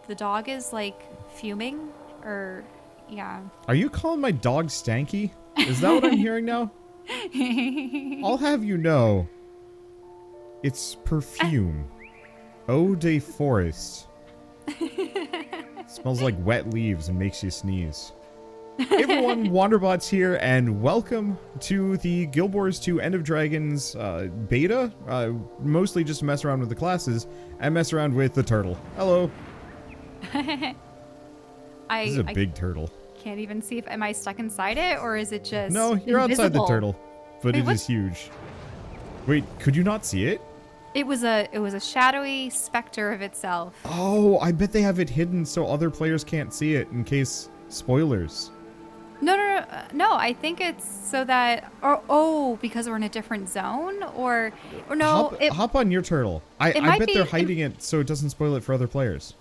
the dog is like fuming, or yeah. Are you calling my dog stanky? Is that what I'm hearing now? I'll have you know, it's perfume. Eau de forest. Smells like wet leaves and makes you sneeze. Hey everyone, Wanderbots here, and welcome to the Guild Wars 2 End of Dragons beta. Mostly just to mess around with the classes and mess around with the turtle. Hello. This is a big turtle. Can't even see if am I stuck inside it, or is it just No, you're invisible? outside the turtle, but Wait, it is huge. Wait, could you not see it? It was a shadowy spectre of itself. Oh, I bet they have it hidden so other players can't see it in case spoilers. No, I think it's so that, because we're in a different zone, or no. Hop on your turtle. I bet they're hiding it so it doesn't spoil it for other players.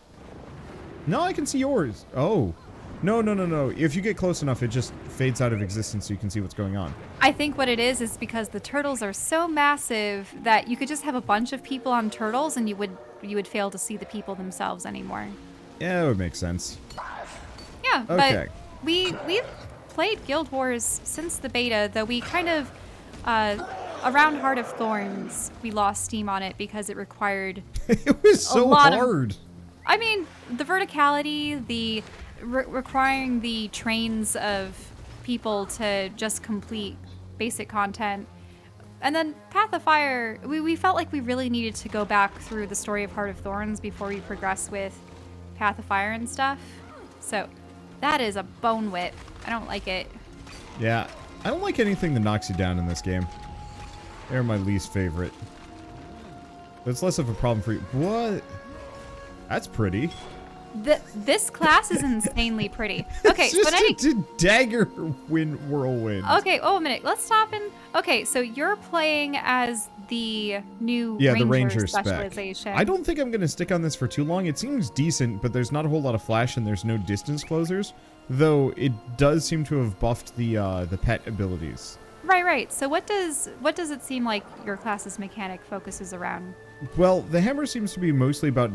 No, I can see yours. Oh. No. If you get close enough, it just fades out of existence so you can see what's going on. I think what it is because the turtles are so massive that you could just have a bunch of people on turtles and you would fail to see the people themselves anymore. Yeah, it would make sense. Yeah, okay. But we've played Guild Wars since the beta, though we kind of around Heart of Thorns we lost steam on it because it required It was so hard. I mean, the verticality, the requiring the trains of people to just complete basic content. And then Path of Fire, we felt like we really needed to go back through the story of Heart of Thorns before we progress with Path of Fire and stuff. So that is a bone whip. I don't like it. Yeah, I don't like anything that knocks you down in this game. They're my least favorite. That's less of a problem for you. What? That's pretty. This class is insanely pretty. Okay, it's just a dagger whirlwind. Okay, a minute. Let's stop and... Okay, so you're playing as the new the Ranger specialization. Spec. I don't think I'm going to stick on this for too long. It seems decent, but there's not a whole lot of flash and there's no distance closers. Though it does seem to have buffed the pet abilities. Right. So what does it seem like your class's mechanic focuses around? Well, the hammer seems to be mostly about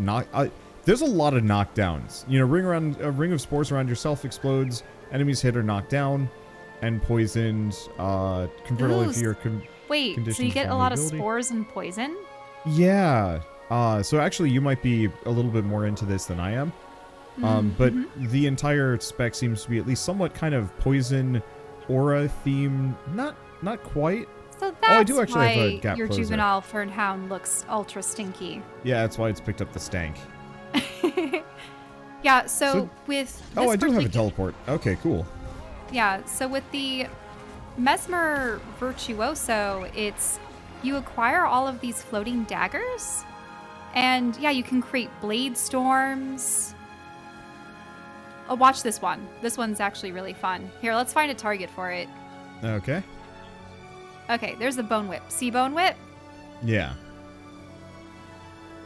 there's a lot of knockdowns. You know, a ring of spores around yourself explodes, enemies hit or knocked down, and poisoned. Convert all of your so you get a lot of spores and poison? Yeah. So actually, you might be a little bit more into this than I am. But the entire spec seems to be at least somewhat kind of poison aura theme. Not quite. So that's I do actually have a why gap your closer. juvenile fernhound looks ultra stinky. Yeah, that's why it's picked up the stank. Yeah, so with this I do have a teleport. Okay, cool. Yeah, so with the Mesmer virtuoso, it's you acquire all of these floating daggers, and yeah, you can create blade storms. Oh, watch this one. This one's actually really fun. Here, let's find a target for it. Okay. Okay, there's the bone whip. See bone whip? Yeah.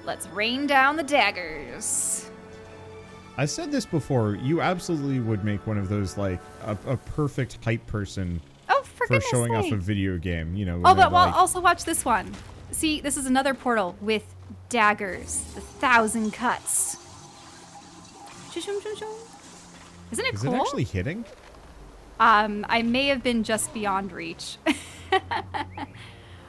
Let's rain down the daggers. I said this before. You absolutely would make one of those, like, a perfect hype person for showing off a video game. You know. Oh, but also watch this one. See, this is another portal with daggers. 1,000 cuts. Isn't it cool? Is it actually hitting? I may have been just beyond reach.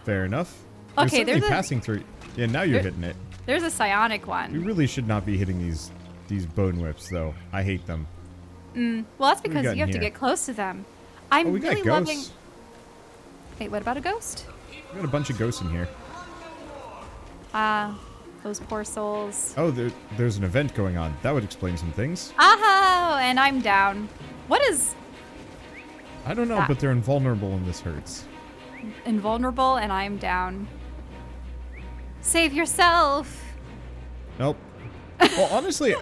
Fair enough. Okay, there's passing through. Yeah, now you're hitting it. There's a psionic one. We really should not be hitting these bone whips, though. I hate them. Well, that's because you have to get close to them. I'm really loving... Wait, what about a ghost? We got a bunch of ghosts in here. Those poor souls. Oh, there's an event going on. That would explain some things. Oh, and I'm down. What is... I don't know, but they're invulnerable and this hurts. Invulnerable and I'm down. Save yourself. Nope. Well, honestly,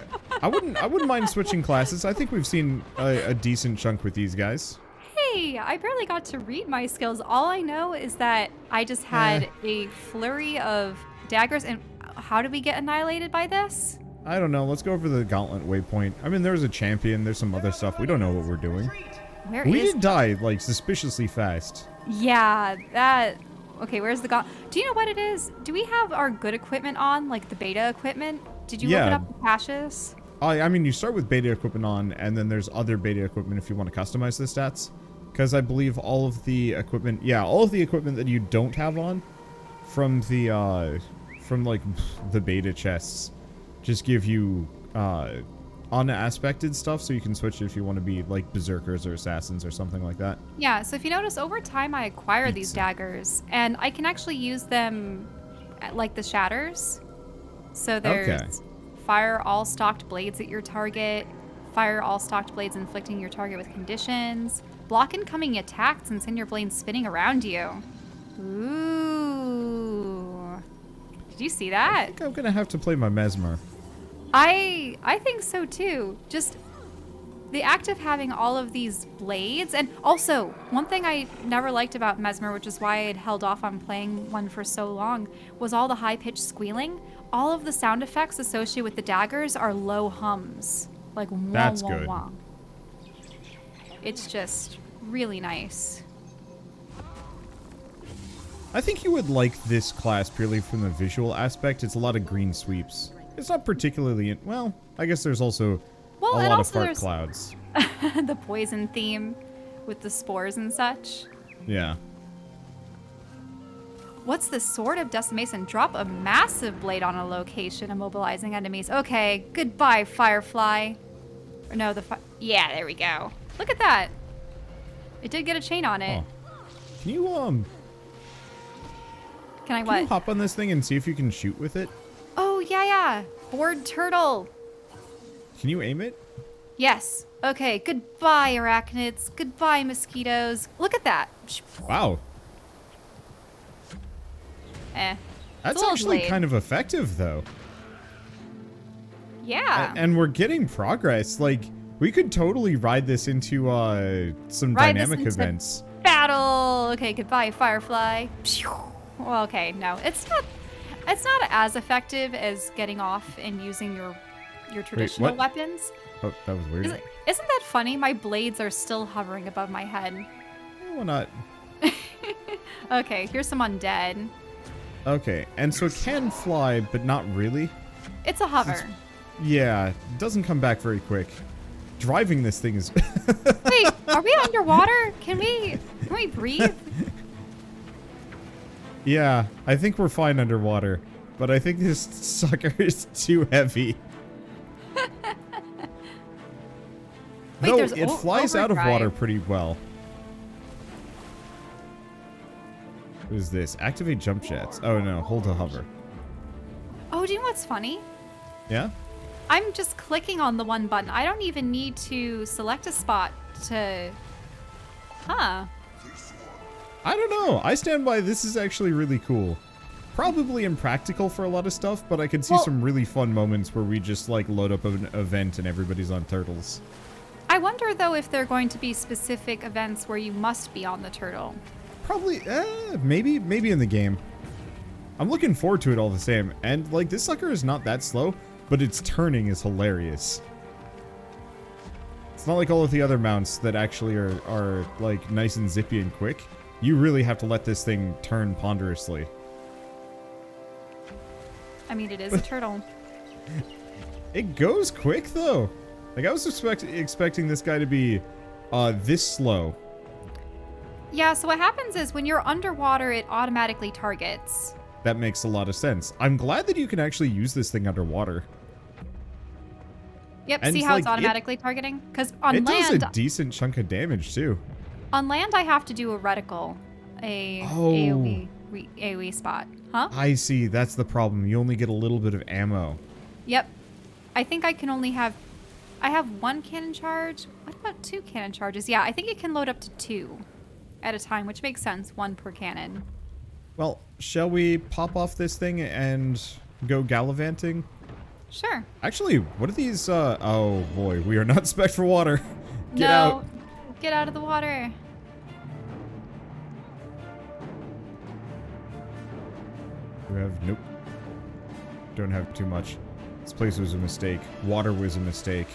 I wouldn't mind switching classes. I think we've seen a decent chunk with these guys. Hey, I barely got to read my skills. All I know is that I just had a flurry of daggers. And how did we get annihilated by this? I don't know. Let's go over the gauntlet waypoint. I mean, there's a champion. There's some other stuff. We don't know what we're doing. We did die, like, suspiciously fast. Yeah, that... Okay, where's the do you know what it is? Do we have our good equipment on, like the beta equipment? Did you look it up in caches? I mean, you start with beta equipment on, and then there's other beta equipment if you want to customize the stats. Because I believe all of the equipment, all of the equipment that you don't have on from the, like, the beta chests just give you, unaspected stuff, so you can switch it if you want to be, like, berserkers or assassins or something like that. Yeah, so if you notice, over time I acquire these daggers, and I can actually use them at, like, the shatters. So there's fire all stocked blades at your target, fire all stocked blades inflicting your target with conditions, block incoming attacks and send your blade spinning around you. Ooh. Did you see that? I think I'm gonna have to play my Mesmer. I think so too. Just the act of having all of these blades, and also one thing I never liked about Mesmer, which is why I had held off on playing one for so long, was all the high-pitched squealing. All of the sound effects associated with the daggers are low hums, like wah, That's wah, good. wah. It's just really nice. I think you would like this class purely from the visual aspect. It's a lot of green sweeps. It's not particularly, well, I guess there's also a lot of fart clouds. The poison theme with the spores and such. Yeah. What's the Sword of Decimation? Drop a massive blade on a location, immobilizing enemies. Okay, goodbye, Firefly. Or no, yeah, there we go. Look at that. It did get a chain on it. Oh. Can you, Can I Can what? you hop on this thing and see if you can shoot with it? Oh, yeah. Bored turtle. Can you aim it? Yes. Okay, goodbye, arachnids. Goodbye, mosquitoes. Look at that. Wow. That's actually kind of effective, though. Yeah. And we're getting progress. Like, we could totally ride this into some dynamic events. Battle. Okay, goodbye, Firefly. Well, okay, no, it's not as effective as getting off and using your traditional weapons. Oh, that was weird. Isn't that funny? My blades are still hovering above my head. Why not? Okay, here's some undead. Okay, and so it can fly, but not really. It's a hover. Yeah, it doesn't come back very quick. Driving this thing is... Wait, are we underwater? Can we breathe? Yeah, I think we're fine underwater, but I think this sucker is too heavy. Wait, Though it flies out of water pretty well. What is this? Activate jump jets. Oh no, hold to hover. Oh, do you know what's funny? Yeah? I'm just clicking on the one button. I don't even need to select a spot to... Huh. I don't know. I stand by this is actually really cool. Probably impractical for a lot of stuff, but I could see some really fun moments where we just like load up an event and everybody's on turtles. I wonder though if there are going to be specific events where you must be on the turtle. Probably, maybe in the game. I'm looking forward to it all the same. And like this sucker is not that slow, but its turning is hilarious. It's not like all of the other mounts that actually are like nice and zippy and quick. You really have to let this thing turn ponderously. I mean, it is a turtle. It goes quick though. Like I was expecting this guy to be this slow. Yeah, so what happens is when you're underwater, it automatically targets. That makes a lot of sense. I'm glad that you can actually use this thing underwater. Yep, And see how it's automatically targeting? Because on it land... does a decent chunk of damage too. On land, I have to do a reticle. AoE spot. Huh? I see. That's the problem. You only get a little bit of ammo. Yep. I think I can only have... I have one cannon charge. What about 2 cannon charges? Yeah, I think it can load up to 2 at a time, which makes sense. 1 per cannon. Well, shall we pop off this thing and go gallivanting? Sure. Actually, what are these, oh boy, we are not spec for water. Get out. Get out of the water. We have, nope. Don't have too much. This place was a mistake. Water was a mistake.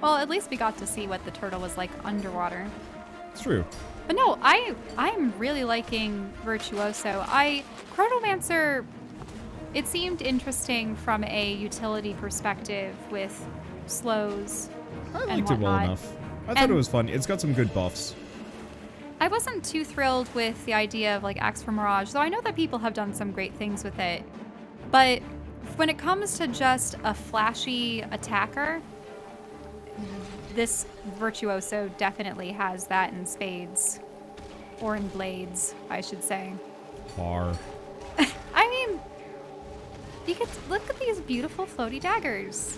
Well, at least we got to see what the turtle was like underwater. It's true. But no, I'm really liking Virtuoso. Chronomancer, It seemed interesting from a utility perspective with slows I and liked it well whatnot. enough. I thought it was fun. It's got some good buffs. I wasn't too thrilled with the idea of like Axe for Mirage, though I know that people have done some great things with it. But when it comes to just a flashy attacker, this virtuoso definitely has that in spades. Or in blades, I should say. Par. I mean, you could look at these beautiful floaty daggers.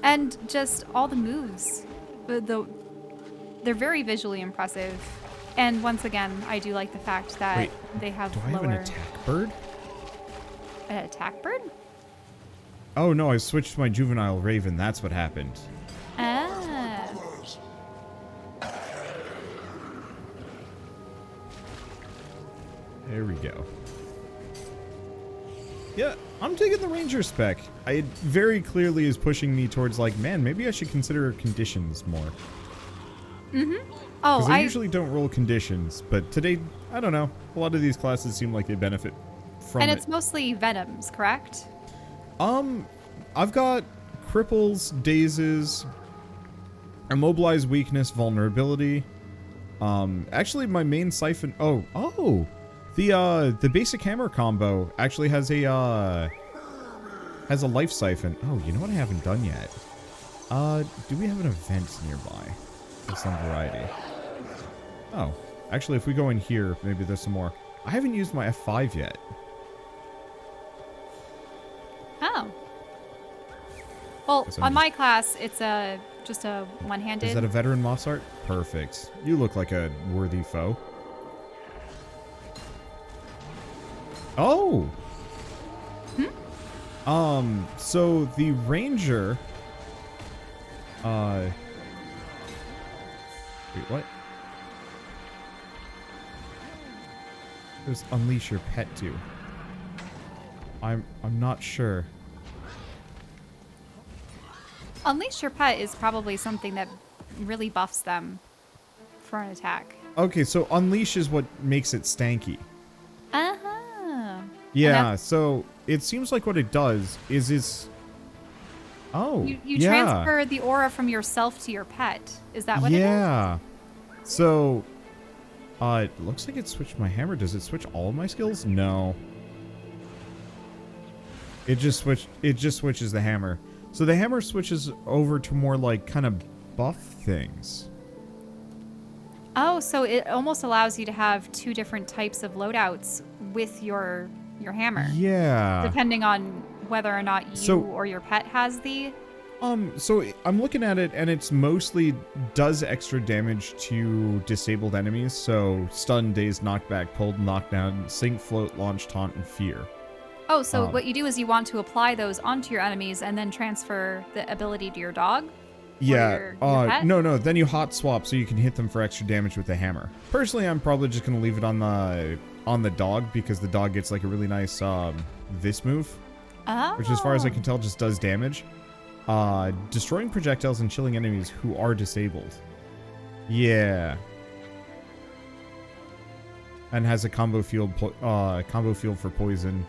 And just all the moves. They're very visually impressive. And once again, I do like the fact that Wait, they have do I have lower... an attack bird? An attack bird? Oh no, I switched to my juvenile raven. That's what happened. Ah. There we go. Yeah, I'm taking the ranger spec. It very clearly is pushing me towards like, man, maybe I should consider conditions more. Oh, Because I usually don't roll conditions, but today, I don't know. A lot of these classes seem like they benefit from And it. it's mostly venoms, correct? I've got cripples, dazes, immobilize, weakness, vulnerability. Actually, my main siphon. Oh, the basic hammer combo actually has a life siphon. Oh, you know what I haven't done yet? Do we have an event nearby of some variety? Oh, actually, if we go in here, maybe there's some more. I haven't used my F5 yet. Oh. Well, Guess I'm on my class, it's just a one-handed. Is that a veteran moss art? Perfect. You look like a worthy foe. Oh! So the ranger... Wait, what? There's unleash your pet too. I'm not sure. Unleash your pet is probably something that really buffs them for an attack. Okay, so unleash is what makes it stanky. Uh-huh. Yeah, so it seems like what it does is oh, You yeah. transfer the aura from yourself to your pet. Is that what it is? Yeah. So, it looks like it switched my hammer. Does it switch all of my skills? No. It just switches the hammer. So the hammer switches over to more like kind of buff things. Oh, so it almost allows you to have two different types of loadouts with your hammer. Yeah. Depending on whether or not you or your pet has the... So I'm looking at it, and it's mostly does extra damage to disabled enemies. So stun, daze, knockback, pulled, knockdown, sink, float, launch, taunt, and fear. Oh, so what you do is you want to apply those onto your enemies and then transfer the ability to your dog? Yeah. Your pet? No. Then you hot swap so you can hit them for extra damage with the hammer. Personally, I'm probably just gonna leave it on the dog because the dog gets like a really nice this move, which as far as I can tell just does damage. Destroying projectiles and chilling enemies who are disabled. Yeah. And has a combo field for poison.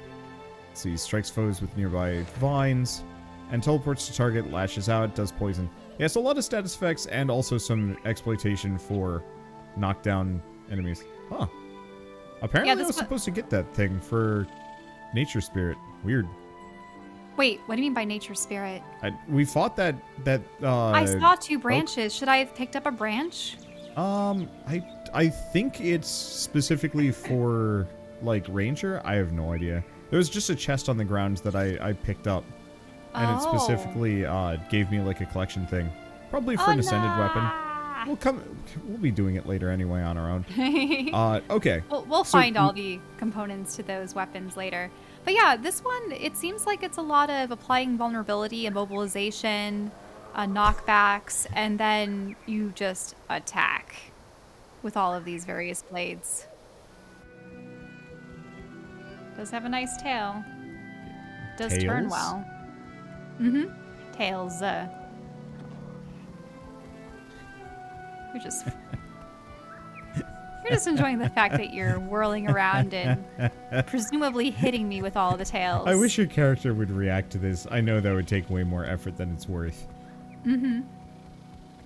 Let's see, strikes foes with nearby vines, and teleports to target, lashes out, does poison. Yeah, it's a lot of status effects and also some exploitation for knockdown enemies. Huh. Apparently I was supposed to get that thing for Nature Spirit. Weird. Wait, what do you mean by nature spirit? We fought that I saw two branches. Should I have picked up a branch? I think it's specifically for like ranger. I have no idea. There was just a chest on the ground that I picked up, and it specifically gave me like a collection thing, probably for an ascended weapon. We'll be doing it later anyway on our own. Okay. We'll find all the components to those weapons later. But yeah, this one, it seems like it's a lot of applying vulnerability, immobilization, knockbacks, and then you just attack with all of these various blades. Does have a nice tail. Does turn Tails? well. Tails. You're just... You're just enjoying the fact that you're whirling around and presumably hitting me with all of the tails. I wish your character would react to this. I know that would take way more effort than it's worth. Mm-hmm.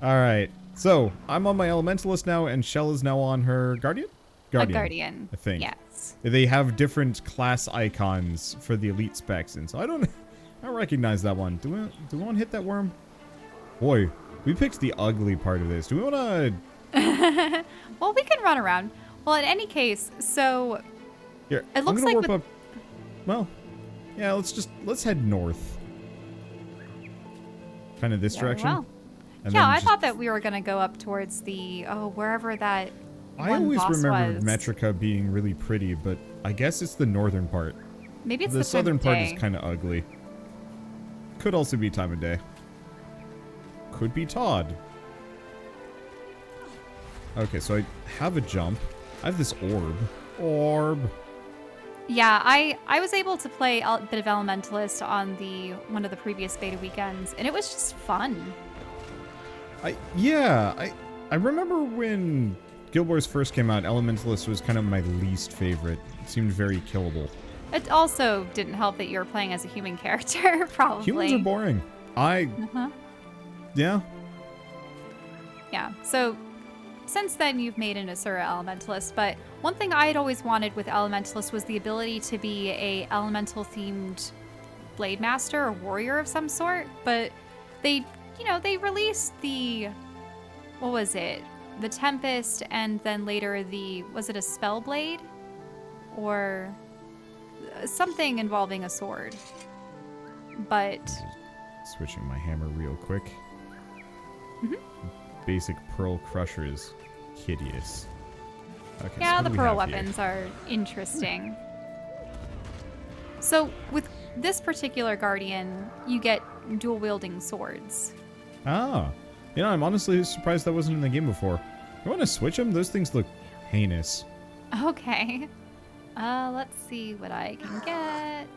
Alright, so I'm on my Elementalist now, and Shell is now on her Guardian? A Guardian. I think. Yes. They have different class icons for the elite specs, and so I don't recognize that one. Do we want to hit that worm? Boy, we picked the ugly part of this. Do we want to... Well, we can run around. Well, in any case, so Here, it looks I'm gonna like warp up. Well, yeah, let's head north. Kind of this direction. Well. And Yeah, then I just- thought that we were gonna go up towards the wherever that I one always boss remembered was. Metrica being really pretty, but I guess it's the northern part. Maybe it's The the southern time part of is day. kind of ugly. Could also be time of day. Could be Todd. Okay, so I have a jump. I have this orb. Orb. Yeah, I was able to play a bit of Elementalist on one of the previous beta weekends, and it was just fun. I remember when Guild Wars first came out, Elementalist was kind of my least favorite. It seemed very killable. It also didn't help that you were playing as a human character, probably. Humans are boring. Uh-huh. Yeah. Yeah, so since then you've made an Asura Elementalist, but one thing I had always wanted with Elementalist was the ability to be a elemental-themed Blade Master or warrior of some sort, but they released what was it? The Tempest, and then later was it a Spellblade? Or something involving a sword. But Switching my hammer real quick. Mhm. Basic Pearl Crusher is hideous. Okay, so yeah, what the do we pearl have here? weapons are interesting. So with this particular Guardian, you get dual-wielding swords. Ah. You know, I'm honestly surprised that wasn't in the game before. You want to switch them? Those things look heinous. Okay. Let's see what I can get.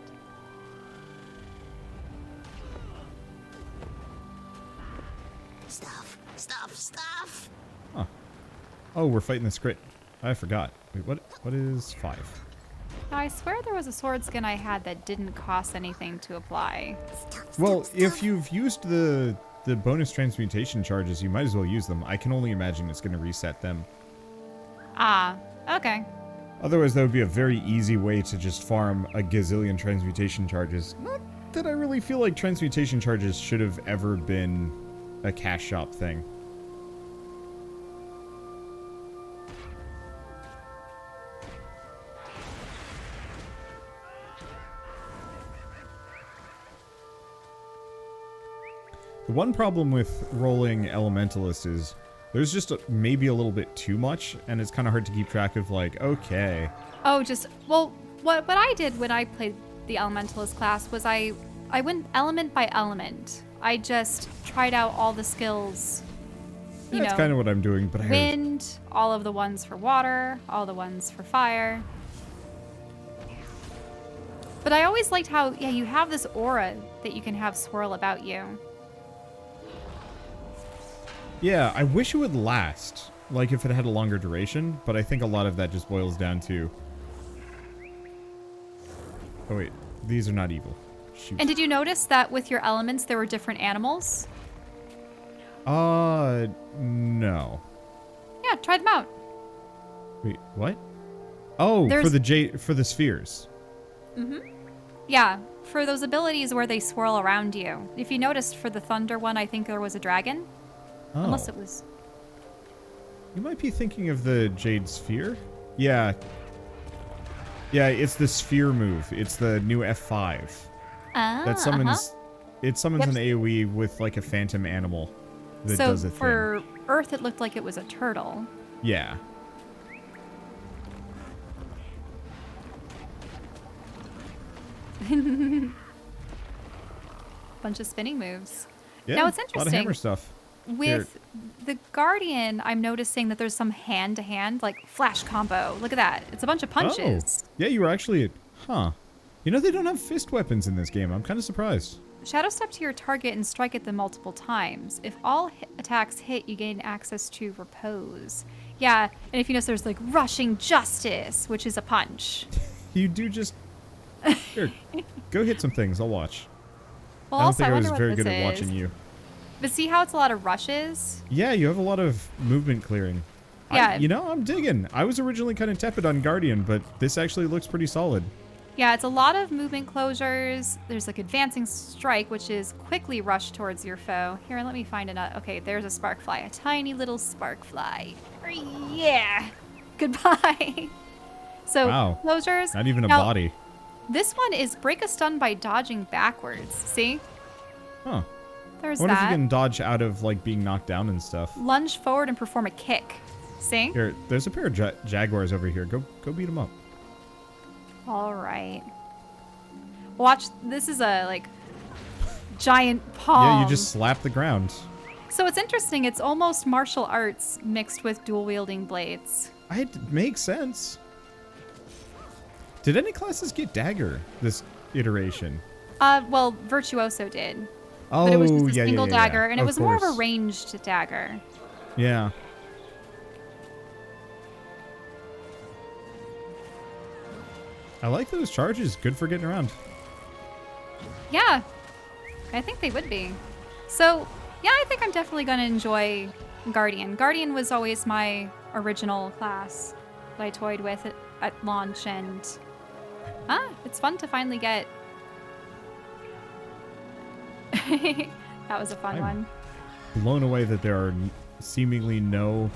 Stuff. Huh. Oh, we're fighting the Scrit. I forgot. Wait, what is 5? Now, I swear there was a sword skin I had that didn't cost anything to apply. Well, if you've used the bonus transmutation charges, you might as well use them. I can only imagine it's going to reset them. Ah, okay. Otherwise, that would be a very easy way to just farm a gazillion transmutation charges. Not that I really feel like transmutation charges should have ever been a cash shop thing. The one problem with rolling Elementalist is there's just maybe a little bit too much, and it's kind of hard to keep track of, like, okay. Oh, well, what I did when I played the Elementalist class was I went element by element. I just tried out all the skills. That's kind of what I'm doing, but wind, all of the ones for water, all the ones for fire. But I always liked how, yeah, you have this aura that you can have swirl about you. Yeah, I wish it would last, like if it had a longer duration, but I think a lot of that just boils down to... Oh wait, these are not evil. Shoot. And did you notice that with your elements there were different animals? No. Yeah, try them out. Wait, what? Oh, for the spheres. Yeah, for those abilities where they swirl around you. If you noticed for the thunder one, I think there was a dragon. Oh. Unless it was... You might be thinking of the Jade Sphere? Yeah. Yeah, it's the sphere move. It's the new F5. Ah, That summons... It summons Yep. an AoE with, like, a phantom animal that does a thing. So for Earth, it looked like it was a turtle. Yeah. Bunch of spinning moves. Yeah, Now, it's a lot of interesting. hammer stuff. With the Guardian, I'm noticing that there's some hand-to-hand, like, flash combo. Look at that. It's a bunch of punches. Oh. Yeah, you were actually... Huh. You know, they don't have fist weapons in this game. I'm kind of surprised. Shadow step to your target and strike at them multiple times. If all attacks hit, you gain access to repose. Yeah, and if you notice, there's like rushing justice, which is a punch. You do just... Here, go hit some things. I'll watch. Well, I don't also, think I I was wonder what very this good at is. watching you. But see how it's a lot of rushes? Yeah, you have a lot of movement clearing. Yeah. You know, I'm digging. I was originally kind of tepid on Guardian, but this actually looks pretty solid. Yeah, it's a lot of movement closures. There's like advancing strike, which is quickly rush towards your foe. Here, let me find another. Okay, there's a spark fly, a tiny little spark fly. Yeah. Goodbye. So Wow. closures. Not even a Now, body. This one is break a stun by dodging backwards. See? Huh. There's I wonder if you that. can dodge out of, like, being knocked down and stuff. Lunge forward and perform a kick. See? Here, there's a pair of jaguars over here. Go beat them up. All right. Watch. This is a like giant palm. Yeah, you just slap the ground. So it's interesting. It's almost martial arts mixed with dual wielding blades. It makes sense. Did any classes get dagger this iteration? Well, virtuoso did. Oh, But it was just a yeah, single yeah, yeah. dagger, and it was more of a course. ranged dagger. Yeah. I like those charges. Good for getting around. Yeah, I think they would be. So, yeah, I think I'm definitely going to enjoy Guardian. Guardian was always my original class that I toyed with at launch, and it's fun to finally get. That was a fun one. Blown away that there are seemingly no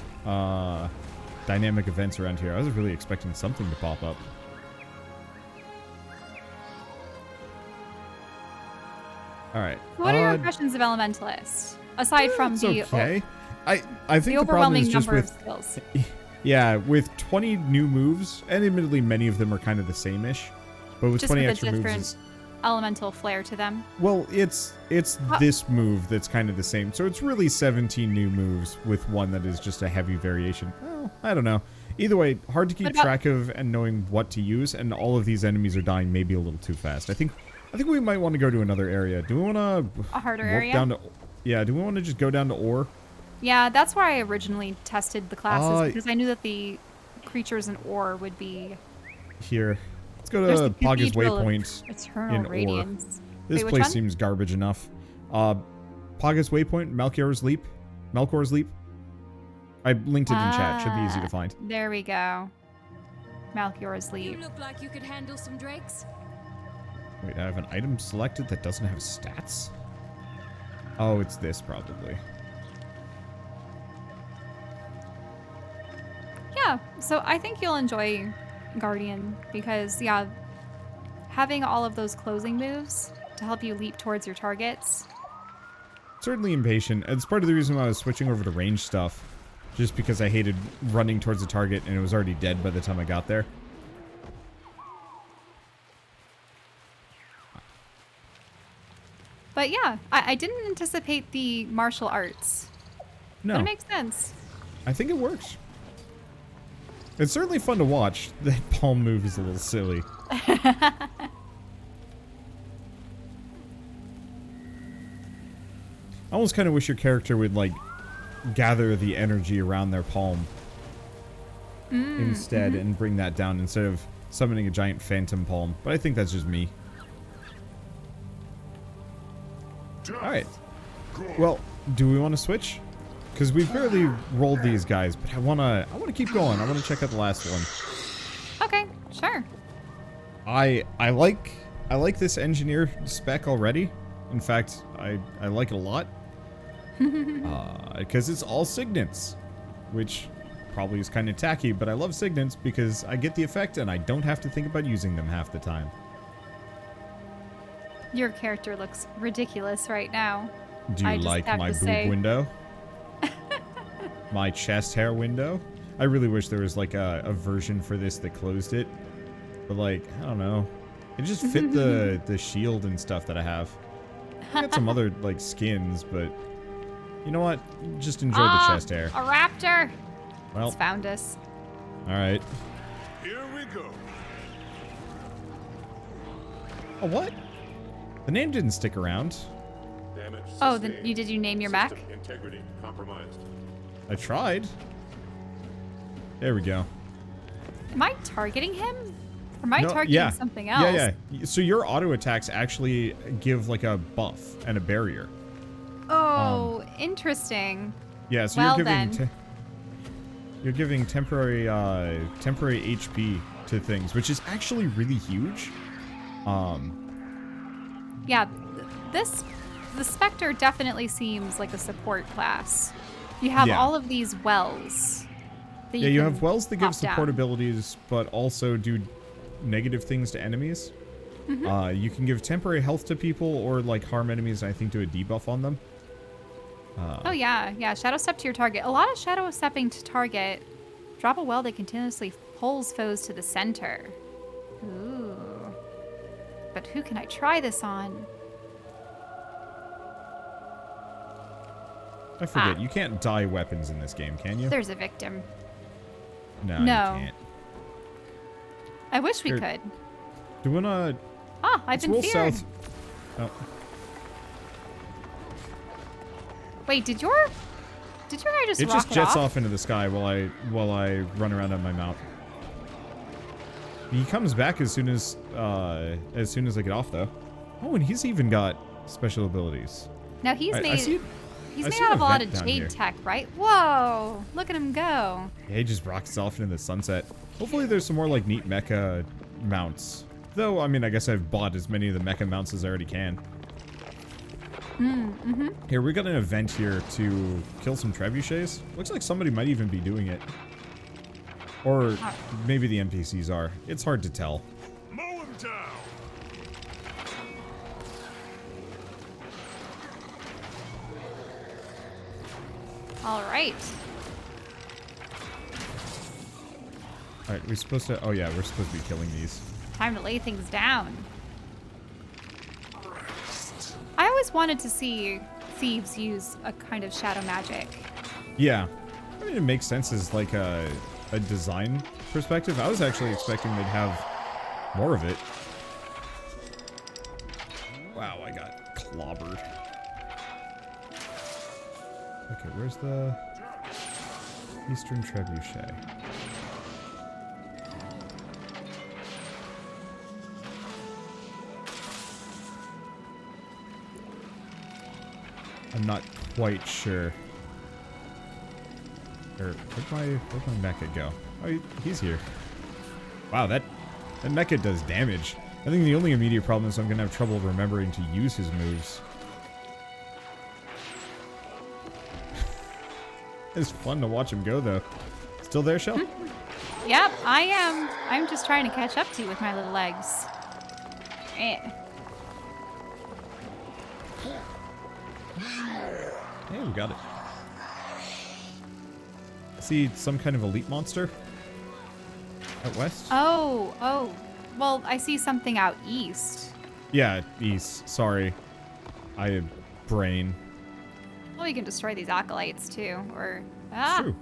dynamic events around here. I was really expecting something to pop up. All right. What are your impressions of Elementalist? Aside from It's the okay. I think the the problem overwhelming is just number of with skills. yeah, with 20 new moves, and admittedly many of them are kind of the same-ish, but with Just 20 with a extra moves, different it's, elemental flair to them. well, it's this move that's kind of the same. So it's really 17 new moves with one that is just a heavy variation. Well, I don't know. Either way, hard to keep What about- track of and knowing what to use, and all of these enemies are dying maybe a little too fast. I think we might want to go to another area. Do we want to A harder work area? down to? Yeah. Do we want to just go down to ore? Yeah, that's why I originally tested the classes, because I knew that the creatures in ore would be. Here, let's go There's to the Paga's Cathedral of Waypoint. Eternal in ore. Radiance. This Wait, which place one? seems garbage enough. Paga's Waypoint, Melchior's Leap. I linked it in chat. Should be easy to find. There we go. Malchior's You Leap. look like you could handle some drakes. Wait, I have an item selected that doesn't have stats? Oh, it's this probably. Yeah, so I think you'll enjoy Guardian because, yeah, having all of those closing moves to help you leap towards your targets. Certainly impatient. It's part of the reason why I was switching over to range stuff. Just because I hated running towards the target and it was already dead by the time I got there. But yeah, I didn't anticipate the martial arts. No, But it makes sense. I think it works. It's certainly fun to watch. That palm move is a little silly. I almost kind of wish your character would, like, gather the energy around their palm instead and bring that down instead of summoning a giant phantom palm. But I think that's just me. Alright. Well, do we want to switch? Because we've barely rolled these guys, but I wanna keep going. I wanna check out the last one. Okay, sure. I like this engineer spec already. In fact, I like it a lot. Because it's all signets, which probably is kind of tacky, but I love signets because I get the effect and I don't have to think about using them half the time. Your character looks ridiculous right now. Do I you just like have my to boob say. window? My chest hair window? I really wish there was like a version for this that closed it. But like, I don't know. It just fit the shield and stuff that I have. I got some other like skins, but you know what? Just enjoy the chest hair. A raptor! Well, It's found us. alright. Here we go. Oh, what? The name didn't stick around. Damage Oh, sustained. did you name your mech? System integrity compromised. I tried. There we go. Am I targeting him? Or am I No, targeting yeah. something else? Yeah. So your auto attacks actually give like a buff and a barrier. Oh, interesting. Yeah, so Well, you're giving then. you're giving temporary HP to things, which is actually really huge. Yeah, the Spectre definitely seems like a support class. You have Yeah. all of these wells. That Yeah, you can have wells that give pop down. support abilities, but also do negative things to enemies. You can give temporary health to people or like harm enemies, and I think do a debuff on them. Oh yeah. Shadow step to your target. A lot of shadow stepping to target. Drop a well that continuously pulls foes to the center. Ooh. But who can I try this on? I forget, you can't dye weapons in this game, can you? There's a victim. No, No. you can't. I wish we Here. could. Do you wanna... Ah, I've It's been real feared. south... Oh, Wait, did your guy just it rocket just jets off? off into the sky while I run around on my mount. He comes back as soon as I get off, though. Oh, and he's even got special abilities. Now he's I made see- he's I made see out an of a lot of event down here. Jadetech, right? Whoa! Look at him go. Yeah, he just rockets off into the sunset. Hopefully there's some more, like, neat mecha mounts. Though, I mean, I guess I've bought as many of the mecha mounts as I already can. Here, we got an event here to kill some trebuchets. Looks like somebody might even be doing it. Or maybe the NPCs are. It's hard to tell. Mow him down. All right. Alright, we're supposed to... Oh, yeah, we're supposed to be killing these. Time to lay things down. I always wanted to see thieves use a kind of shadow magic. Yeah. I mean, it makes sense as, like, a design perspective. I was actually expecting they'd have more of it. Wow, I got clobbered. Okay, where's the Eastern Trebuchet? I'm not quite sure. Where'd my mecha go? Oh, he's here. Wow, that mecha does damage. I think the only immediate problem is I'm gonna have trouble remembering to use his moves. It's fun to watch him go, though. Still there, Shell? Yep, I am. I'm just trying to catch up to you with my little legs. Eh. Hey, we got it. See some kind of elite monster out west? Oh. Well, I see something out east. Yeah, east. Sorry. I have brain. Well, we can destroy these acolytes too, or True.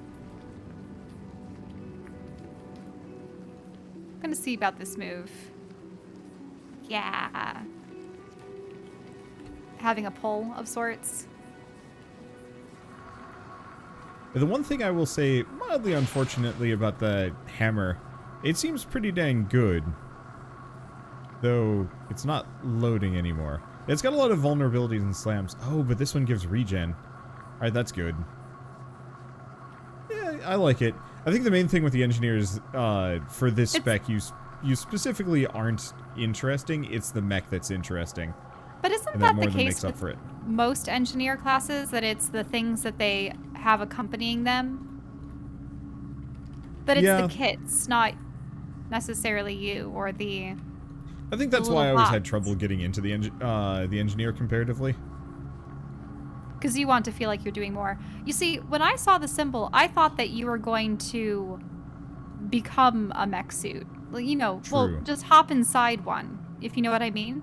I'm gonna see about this move. Yeah. Having a pull of sorts. The one thing I will say, mildly unfortunately, about the hammer, it seems pretty dang good. Though, it's not loading anymore. It's got a lot of vulnerabilities and slams. Oh, but this one gives regen. Alright, that's good. Yeah, I like it. I think the main thing with the engineers, for this spec, you specifically aren't interesting. It's the mech that's interesting. But isn't And that that more the than case makes up with for it. most engineer classes, that it's the things that they have accompanying them? But it's Yeah. the kits, not necessarily you or the... I think that's The why I little always had box. trouble getting into the engineer comparatively. Because you want to feel like you're doing more. You see, when I saw the symbol, I thought that you were going to become a mech suit. Well, you know, well, True. just hop inside one, if you know what I mean.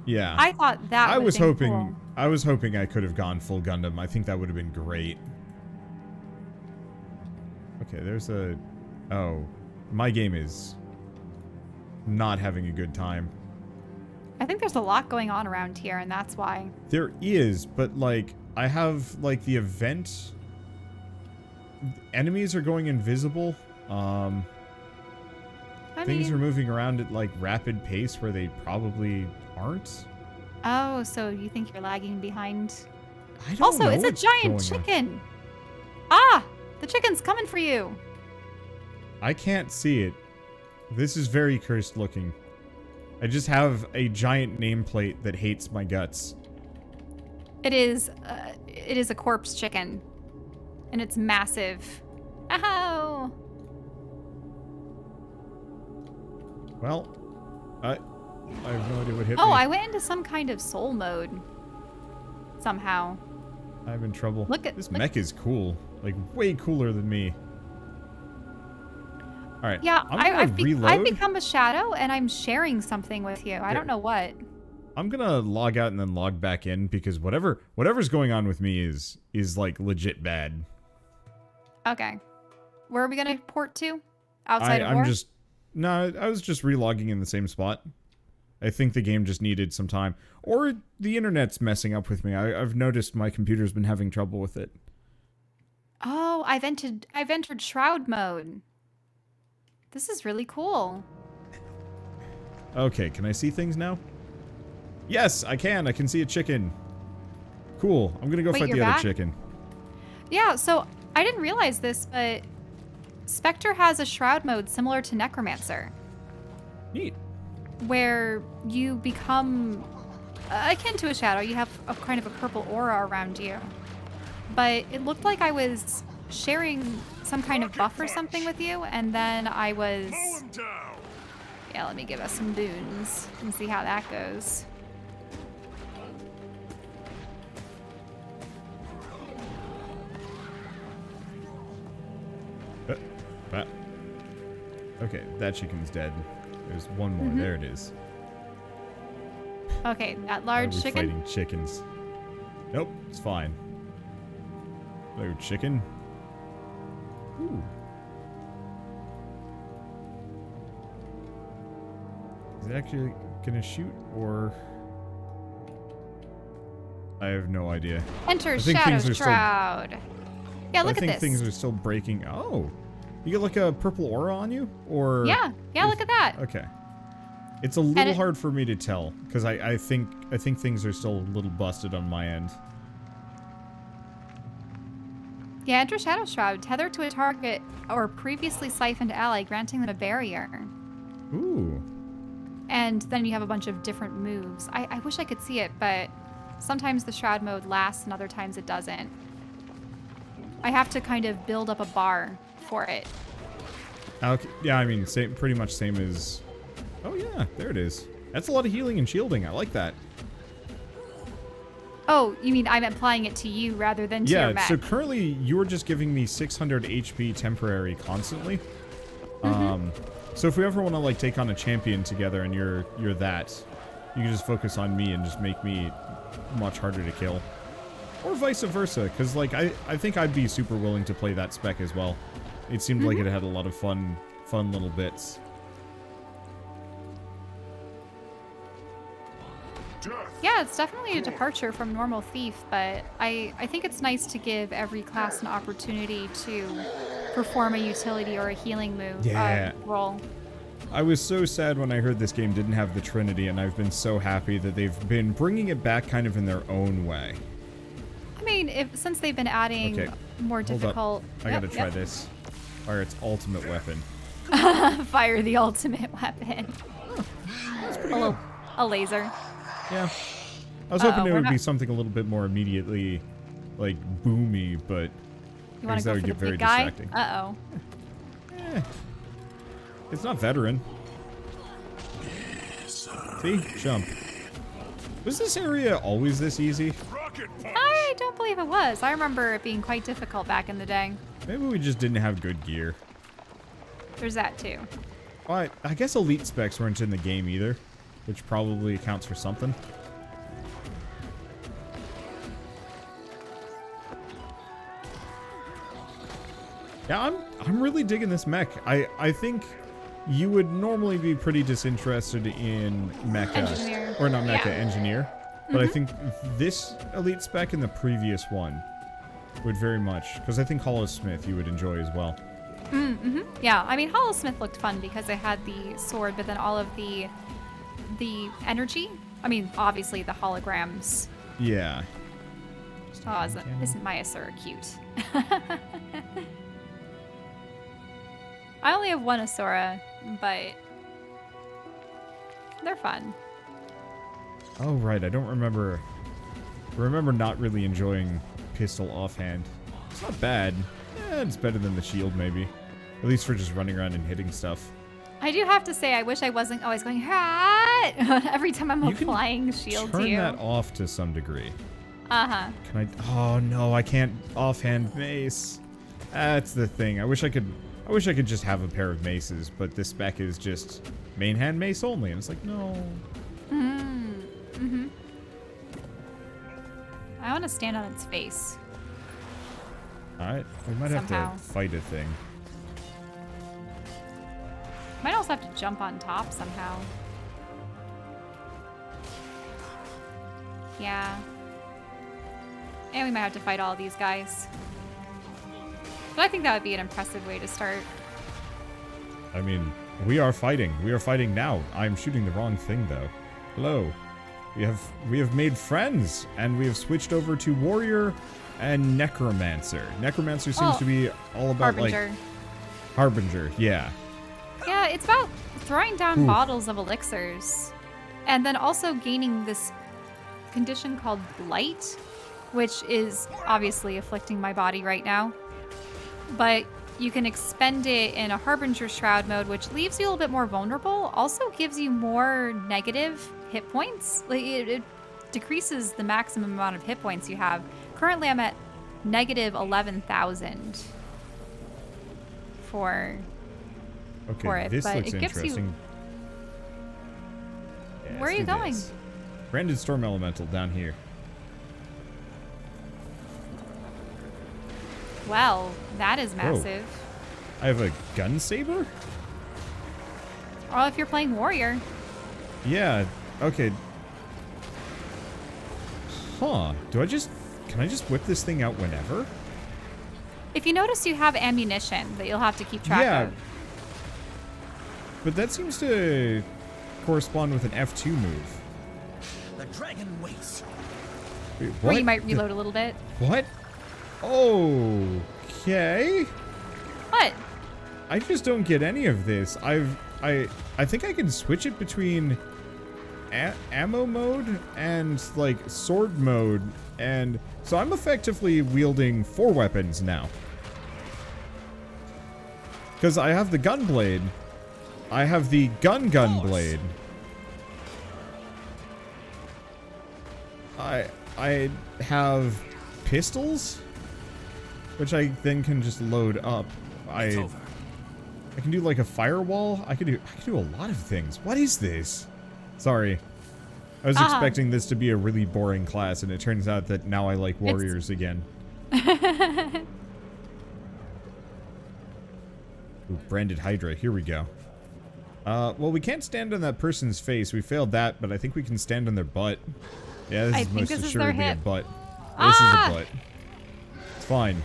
Yeah. I thought that I would was have been hoping cool. I was hoping I could have gone full Gundam. I think that would have been great. Okay, there's a... Oh. My game is not having a good time. I think there's a lot going on around here, and that's why. There is, but like I have like the event enemies are going invisible Things are moving around at like rapid pace where they probably aren't. Oh, so you think you're lagging behind? I don't Also, know it's a what's giant going on. chicken. Ah, the chicken's coming for you. I can't see it. This is very cursed looking. I just have a giant nameplate that hates my guts. It is a corpse chicken, and it's massive. Ow! Well, I have no idea what hit Oh, me. I went into some kind of soul mode. Somehow. I'm in trouble. This look- mech is cool. Like, way cooler than me. Alright, Yeah, I'm gonna reload. I've become a shadow, and I'm sharing something with you. I don't know what. I'm gonna log out and then log back in, because whatever's going on with me is like, legit bad. Okay. Where are we gonna port to? Outside of war? No, I was just relogging in the same spot. I think the game just needed some time. Or the internet's messing up with me. I've noticed my computer's been having trouble with it. Oh, I've entered shroud mode. This is really cool. Okay, can I see things now? Yes, I can. I can see a chicken. Cool. I'm gonna go Wait, fight you're the other back? chicken. Yeah, so I didn't realize this, but Spectre has a shroud mode similar to Necromancer, Neat. where you become akin to a shadow. You have a kind of a purple aura around you. But it looked like I was sharing some kind of buff or something with you, and then I was... Mow him down. Yeah, let me give us some boons and see how that goes. Okay, that chicken's dead. There's one more. There it is. Okay, that Why are large we chicken. fighting chickens? Nope, it's fine. Hello, chicken. Ooh. Is it actually gonna shoot, or... I have no idea. Enter I think Shadow things are still- Shroud. Yeah, look I at think this. things are still breaking. Oh! You get like a purple aura on you? Or... Yeah, look at that. Okay. It's a little hard for me to tell, because I think things are still a little busted on my end. Yeah, enter Shadow Shroud. Tether to a target or previously siphoned ally, granting them a barrier. Ooh. And then you have a bunch of different moves. I wish I could see it, but sometimes the Shroud mode lasts and other times it doesn't. I have to kind of build up a bar for it. Okay. Yeah, I mean, pretty much same as... Oh yeah, there it is. That's a lot of healing and shielding. I like that. Oh, you mean I'm applying it to you rather than to your Yeah, mech? so currently you're just giving me 600 HP temporary constantly. So if we ever want to like take on a champion together and you're that, you can just focus on me and just make me much harder to kill. Or vice versa, because like I think I'd be super willing to play that spec as well. It seemed like it had a lot of fun little bits. Death. Yeah, it's definitely a departure from normal Thief, but I think it's nice to give every class an opportunity to perform a utility or a healing move Yeah. role. I was so sad when I heard this game didn't have the Trinity, and I've been so happy that they've been bringing it back kind of in their own way. I mean, since they've been adding Okay, more hold up. difficult... I gotta try this. Fire its ultimate weapon. Fire the ultimate weapon. A laser. Yeah. I was hoping it we're would be not- something a little bit more immediately, like, boomy, but You I want guess to that go would for the get very big guy? distracting. Uh-oh. It's not veteran. See? Jump. Was this area always this easy? Rocket punch. I don't believe it was. I remember it being quite difficult back in the day. Maybe we just didn't have good gear. There's that too. Well, I guess elite specs weren't in the game either, which probably accounts for something. Yeah, I'm really digging this mech. I think you would normally be pretty disinterested in mecha, Engineer. or not mecha, Yeah. engineer. But I think this elite spec and the previous one would very much, because I think Hollow Smith you would enjoy as well. Yeah, I mean, Hollow-Smith looked fun because it had the sword, but then all of the energy. I mean, obviously the holograms. Yeah. Oh, isn't my Asura cute? I only have one Asura, but they're fun. Oh, right. I don't remember. I remember not really enjoying pistol offhand. It's not bad. It's better than the shield, maybe. At least for just running around and hitting stuff. I do have to say, I wish I wasn't always going "Ah!" every time I'm applying shield to Turn you. that off to some degree. Uh-huh. Can I? Oh no, I can't offhand mace. That's the thing. I wish I could just have a pair of maces, but this spec is just main hand mace only, and it's like no. I want to stand on its face. All right, we might Somehow. have to fight a thing. Might also have to jump on top somehow. Yeah. And we might have to fight all these guys. But I think that would be an impressive way to start. I mean, we are fighting. We are fighting now. I'm shooting the wrong thing though. Hello. We have made friends, and we have switched over to warrior and necromancer. Necromancer seems to be all about Harbinger. like Harbinger. Yeah. Yeah, it's about throwing down bottles of elixirs. And then also gaining this condition called blight, which is obviously afflicting my body right now. But you can expend it in a Harbinger Shroud mode, which leaves you a little bit more vulnerable. Also gives you more negative hit points. Like it decreases the maximum amount of hit points you have. Currently, I'm at negative 11,000 for it. This but looks it gives interesting. You... Yeah, Where are let's you do going? this. Branded Storm Elemental down here. Well, that is massive. I have a gun saber? Or if you're playing warrior. Yeah, okay. Huh. Can I just whip this thing out whenever? If you notice, you have ammunition that you'll have to keep track Yeah. of. But that seems to correspond with an F2 move. The dragon waits. Wait, Where what? you might reload a little bit. What? Okay. What? I just don't get any of this. I think I can switch it between ammo mode and like sword mode, and so I'm effectively wielding 4 weapons now. Because I have the gun blade, I have the gun blade. I have pistols, which I then can just load up. I can do like a firewall. I could do a lot of things. What is this? Sorry. I was expecting this to be a really boring class, and it turns out that now I like warriors again. Ooh, branded Hydra. Here we go. Well, we can't stand on that person's face. We failed that, but I think we can stand on their butt. Yeah, this is most assuredly a butt. This is a butt. It's fine.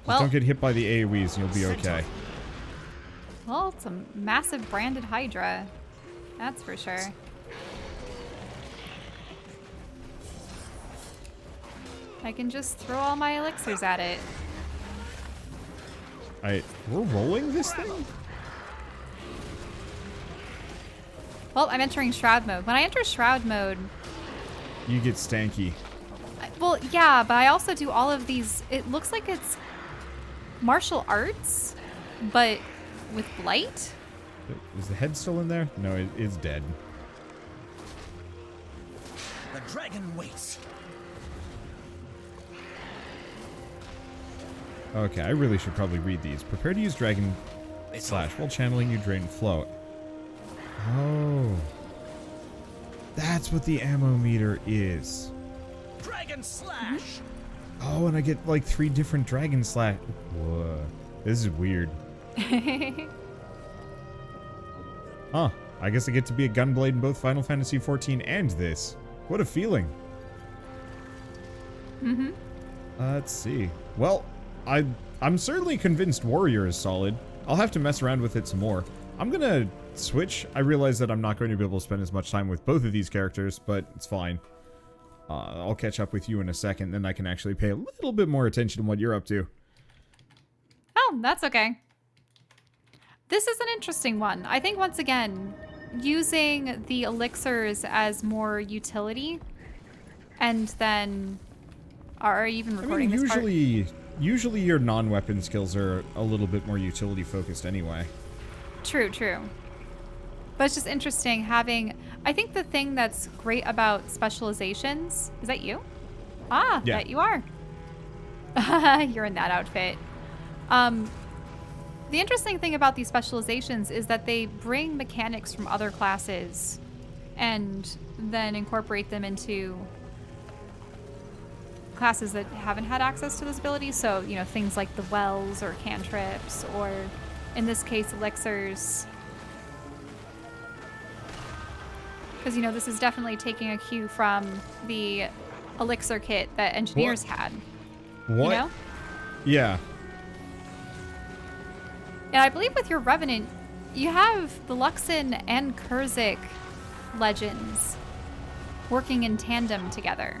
Just don't get hit by the AoEs and you'll be okay. Well, it's a massive branded Hydra. That's for sure. I can just throw all my elixirs at it. We're rolling this thing? Well, I'm entering Shroud mode. When I enter Shroud mode... You get stanky. Well, yeah, but I also do all of these... It looks like it's martial arts, but with blight? Is the head still in there? No, it is dead. The dragon waits. Okay, I really should probably read these. Prepare to use Dragon Slash. While channeling, you drain flow. Oh. That's what the ammo meter is. Dragon slash. Oh, and I get like 3 different Dragon Slash. Whoa. This is weird. Huh. I guess I get to be a Gunblade in both Final Fantasy XIV and this. What a feeling. Let's see. Well, I'm certainly convinced warrior is solid. I'll have to mess around with it some more. I'm gonna switch. I realize that I'm not going to be able to spend as much time with both of these characters, but it's fine. I'll catch up with you in a second, then I can actually pay a little bit more attention to what you're up to. Oh, that's okay. This is an interesting one. I think, once again, using the elixirs as more utility, and then... Are you even recording this part? Usually your non-weapon skills are a little bit more utility focused anyway. True, true. But it's just interesting having... I think the thing that's great about specializations... Is that you? Ah, yeah. That you are. You're in that outfit. The interesting thing about these specializations is that they bring mechanics from other classes and then incorporate them into classes that haven't had access to those abilities. So, you know, things like the wells or cantrips, or in this case, elixirs. Because, you know, this is definitely taking a cue from the elixir kit that engineers had. What? You know? Yeah. And I believe with your Revenant, you have the Luxon and Kurzik legends working in tandem together.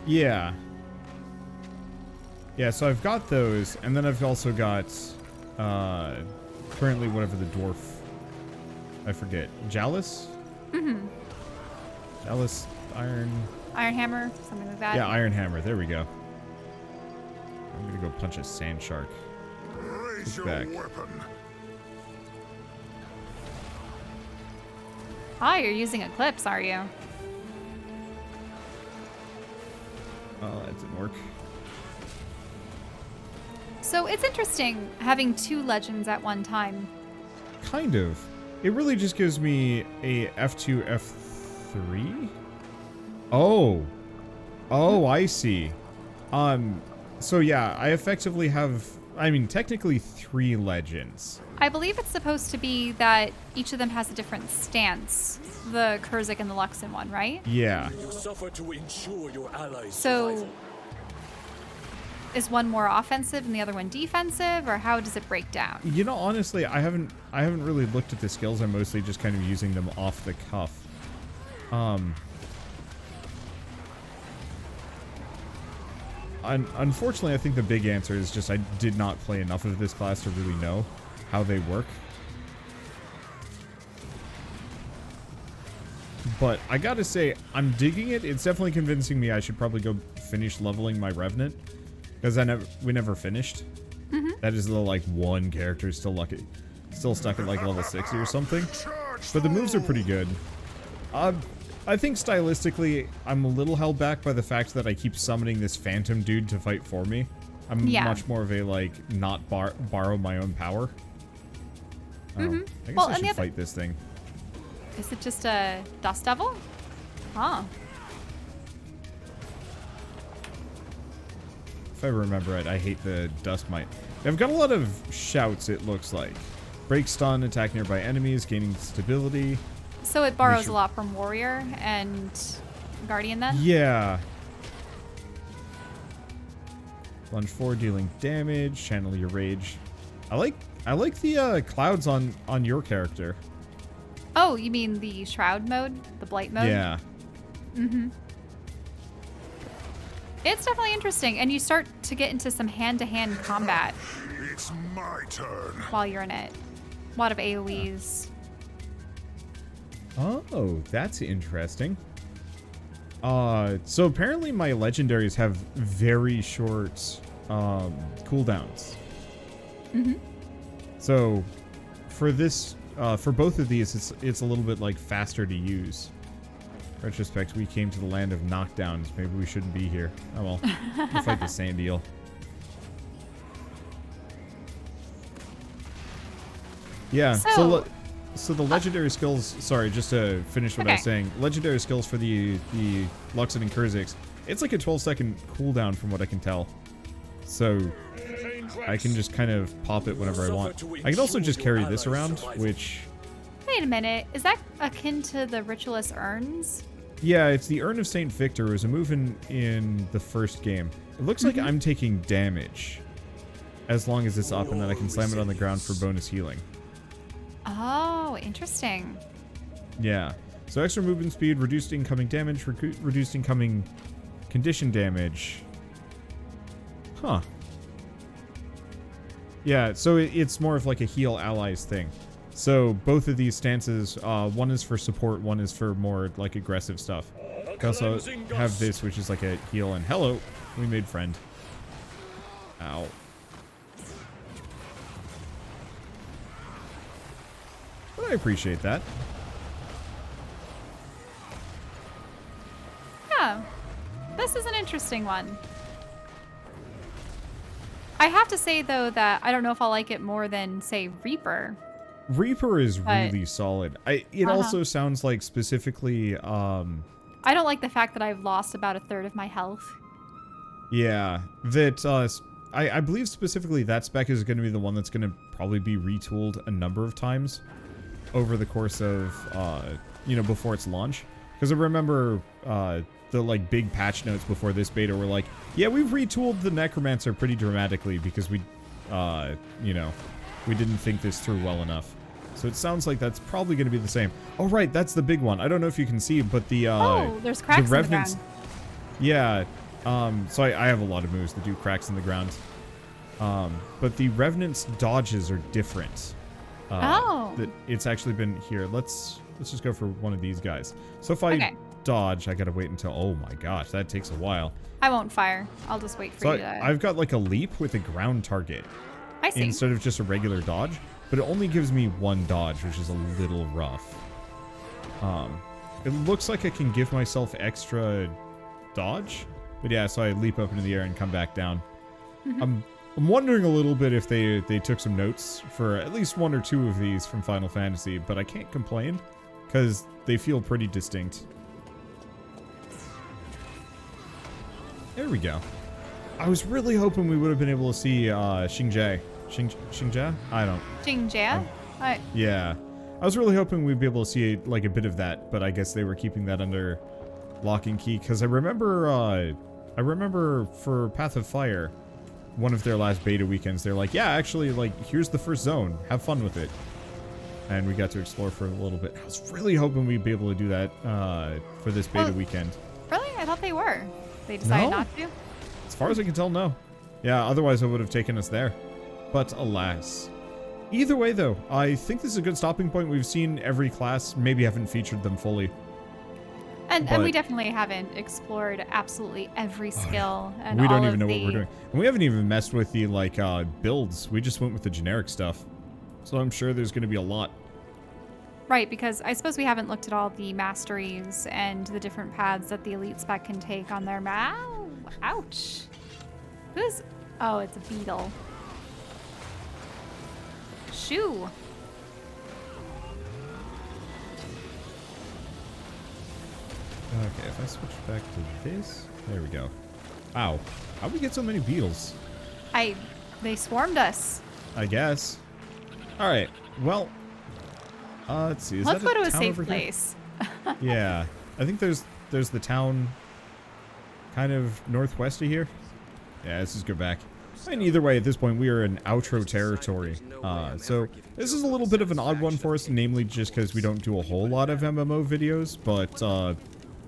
Yeah. Yeah, so I've got those, and then I've also got, currently whatever the dwarf, I forget, Jalis? Mm-hmm. Jalis, Iron Hammer, something like that. Yeah, Iron Hammer, there we go. I'm gonna go punch a sand shark. Raise your back. weapon. Ah, you're using Eclipse, are you? Oh, that didn't work. So it's interesting having two legends at one time. Kind of. It really just gives me a F2, F3? Oh. Oh, I see. So yeah, I effectively have, I mean, technically 3 legends. I believe it's supposed to be that each of them has a different stance. The Kurzik and the Luxon one, right? Yeah. You suffer to ensure your allies' So survival. is one more offensive and the other one defensive, or how does it break down? You know, honestly, I haven't really looked at the skills. I'm mostly just kind of using them off the cuff. Unfortunately, I think the big answer is just I did not play enough of this class to really know how they work. But I gotta say, I'm digging it. It's definitely convincing me I should probably go finish leveling my Revenant. Because we never finished. Mm-hmm. That is the, like, one character still stuck at, like, level 60 or something. But the moves are pretty good. I think stylistically, I'm a little held back by the fact that I keep summoning this phantom dude to fight for me. I'm much more of a, like, not borrow my own power. Mm-hmm. I guess I should fight this thing. Is it just a Dust Devil? Huh. If I remember right, I hate the Dust Mite. They've got a lot of shouts, it looks like. Break stun, attack nearby enemies, gaining stability. So it borrows a lot from Warrior and Guardian then? Yeah. Lunge forward, dealing damage, channel your rage. I like the clouds on your character. Oh, you mean the Shroud mode? The Blight mode? Yeah. Mm-hmm. It's definitely interesting, and you start to get into some hand-to-hand combat. It's my turn. While you're in it. A lot of AoEs. Oh, that's interesting. So apparently my legendaries have very short cooldowns. Mm-hmm. So for this, for both of these, it's a little bit like faster to use. Retrospect, we came to the land of knockdowns. Maybe we shouldn't be here. Oh well, we'll fight the sand eel. Yeah. So the legendary skills. Sorry, just to finish what I was saying. Legendary skills for the Luxon and Kurziks. It's like a 12-second cooldown from what I can tell. So I can just kind of pop it whenever I want. I can also just carry this around, which... Wait a minute. Is that akin to the Ritualist Urns? Yeah, it's the Urn of St. Victor. It was a move in the first game. It looks like I'm taking damage. as long as it's up, and then I can slam it on the ground for bonus healing. Oh, interesting. Yeah. So extra movement speed, reduced incoming damage, reduced incoming condition damage. Huh. Yeah, so it's more of like a heal allies thing. So both of these stances, one is for support, one is for more like aggressive stuff. I also have this, which is like a heal, and hello, we made friend. Ow. But I appreciate that. Yeah. This is an interesting one. I have to say, though, that I don't know if I'll like it more than, say, Reaper. Reaper is But- really solid. It also sounds like specifically, I don't like the fact that I've lost about a third of my health. yeah, that, I believe specifically that spec is going to be the one that's going to probably be retooled a number of times over the course of, you know, before its launch. Because I remember, the, like, big patch notes before this beta were like, yeah, we've retooled the necromancer pretty dramatically because we, you know, we didn't think this through well enough. So it sounds like that's probably going to be the same. Oh, right, that's the big one. I don't know if you can see, but the, Oh, there's cracks in the Revenants, ground. yeah, so I have a lot of moves that do cracks in the ground. But the Revenant's dodges are different. That it's actually been here. Let's just go for one of these guys. So if I dodge, I gotta wait until, oh my gosh, that takes a while. I won't fire. I'll just wait for So you to... I've got like a leap with a ground target I see. instead of just a regular dodge, but it only gives me one dodge, which is a little rough. It looks like I can give myself extra dodge, but yeah, so I leap up into the air and come back down. I'm wondering a little bit if they took some notes for at least one or two of these from Final Fantasy, but I can't complain because they feel pretty distinct. There we go. I was really hoping we would have been able to see Xingjie. Xingjie? I don't. Xingjie? Yeah. I was really hoping we'd be able to see like a bit of that, but I guess they were keeping that under lock and key because I remember for Path of Fire, one of their last beta weekends, they're like, yeah, actually, like, here's the first zone. Have fun with it. And we got to explore for a little bit. I was really hoping we'd be able to do that for this beta weekend. Really? I thought they were. They decided No? not to? As far as I can tell, no. Yeah, otherwise I would have taken us there. But alas. Either way, though, I think this is a good stopping point. We've seen every class, maybe haven't featured them fully. And But- we definitely haven't explored absolutely every skill and We all don't of even know the... what we're doing. And we haven't even messed with the, like, builds. We just went with the generic stuff. So I'm sure there's going to be a lot. Right, because I suppose we haven't looked at all the masteries and the different paths that the elite spec can take on their Ow! Ouch! Who's... Oh, it's a beetle. Shoo! Okay, if I switch back to this... There we go. Ow. How'd we get so many beetles? They swarmed us. I guess. Alright, well... let's see, is Let's that go to a town safe over here? place. Yeah. I think there's the town kind of northwest of here. Yeah, let's just go back. And either way, at this point, we are in outro territory. So this is a little bit of an odd one for us, namely just because we don't do a whole lot of MMO videos, but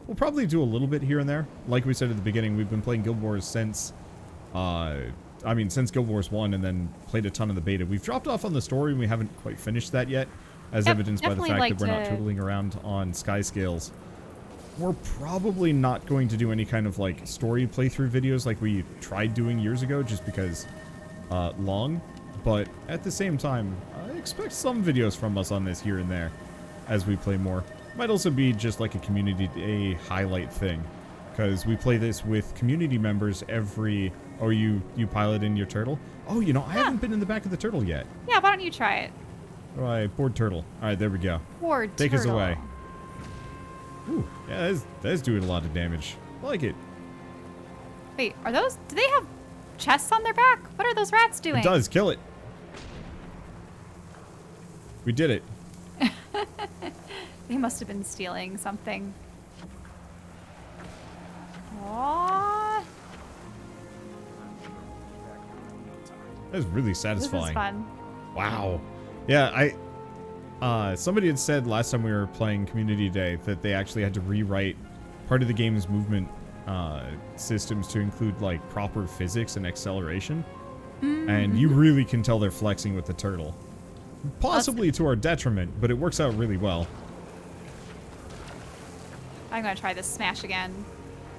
we'll probably do a little bit here and there. Like we said at the beginning, we've been playing Guild Wars since, since Guild Wars 1 and then played a ton of the beta. We've dropped off on the story and we haven't quite finished that yet, as evidenced by the fact that we're not tootling around on Sky Scales. We're probably not going to do any kind of like story playthrough videos like we tried doing years ago just because long, but at the same time, I expect some videos from us on this here and there as we play more. Might also be just like a community day highlight thing, because we play this with community members every... Oh, you pilot in your turtle? Oh, you know, I haven't been in the back of the turtle yet. Yeah, why don't you try it? Alright, board turtle. Alright, there we go. Board Take us turtle. away. Ooh, yeah, that's doing a lot of damage. I like it. Wait, are those... Do they have chests on their back? What are those rats doing? It does. Kill it. We did it. They must have been stealing something. Aww. That is really This satisfying. is fun. Wow. Yeah, somebody had said last time we were playing Community Day that they actually had to rewrite part of the game's movement systems to include like proper physics and acceleration. And you really can tell they're flexing with the turtle. Possibly to our detriment, but it works out really well. I'm gonna try this smash again.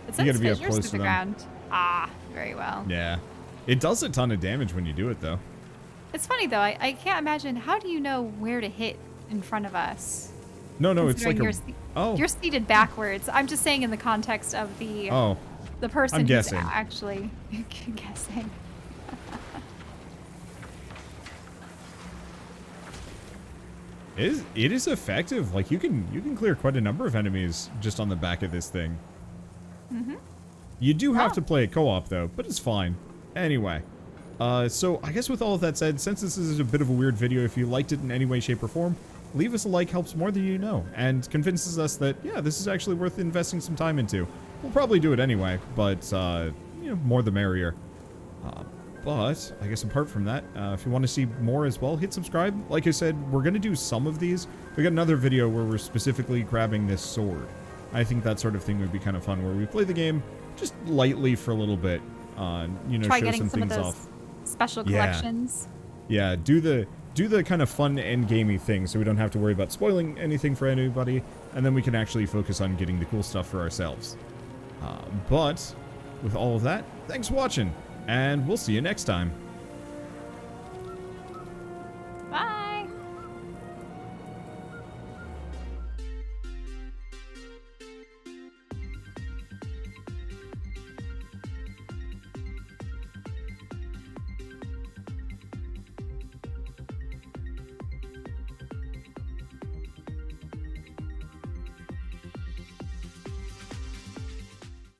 It You gotta sends be up fissures close to to the them. ground. Ah, very well. Yeah. It does a ton of damage when you do it, though. It's funny though. I can't imagine. How do you know where to hit in front of us? No, it's like Considering oh. you're seated backwards. I'm just saying in the context of the the person I'm who's guessing. actually guessing. It is effective. Like you can clear quite a number of enemies just on the back of this thing. You do have to play it co-op though, but it's fine. Anyway, so I guess with all of that said, since this is a bit of a weird video, if you liked it in any way, shape, or form, leave us a like. Helps more than you know, and convinces us that yeah, this is actually worth investing some time into. We'll probably do it anyway, but you know, more the merrier. But I guess apart from that, if you want to see more as well, hit subscribe. Like I said, we're going to do some of these. We got another video where we're specifically grabbing this sword. I think that sort of thing would be kind of fun, where we play the game just lightly for a little bit. You know, Try show getting some some of things those off. special Yeah. collections. Yeah, do the kind of fun and gamey thing, so we don't have to worry about spoiling anything for anybody, and then we can actually focus on getting the cool stuff for ourselves. But with all of that, thanks for watching, and we'll see you next time.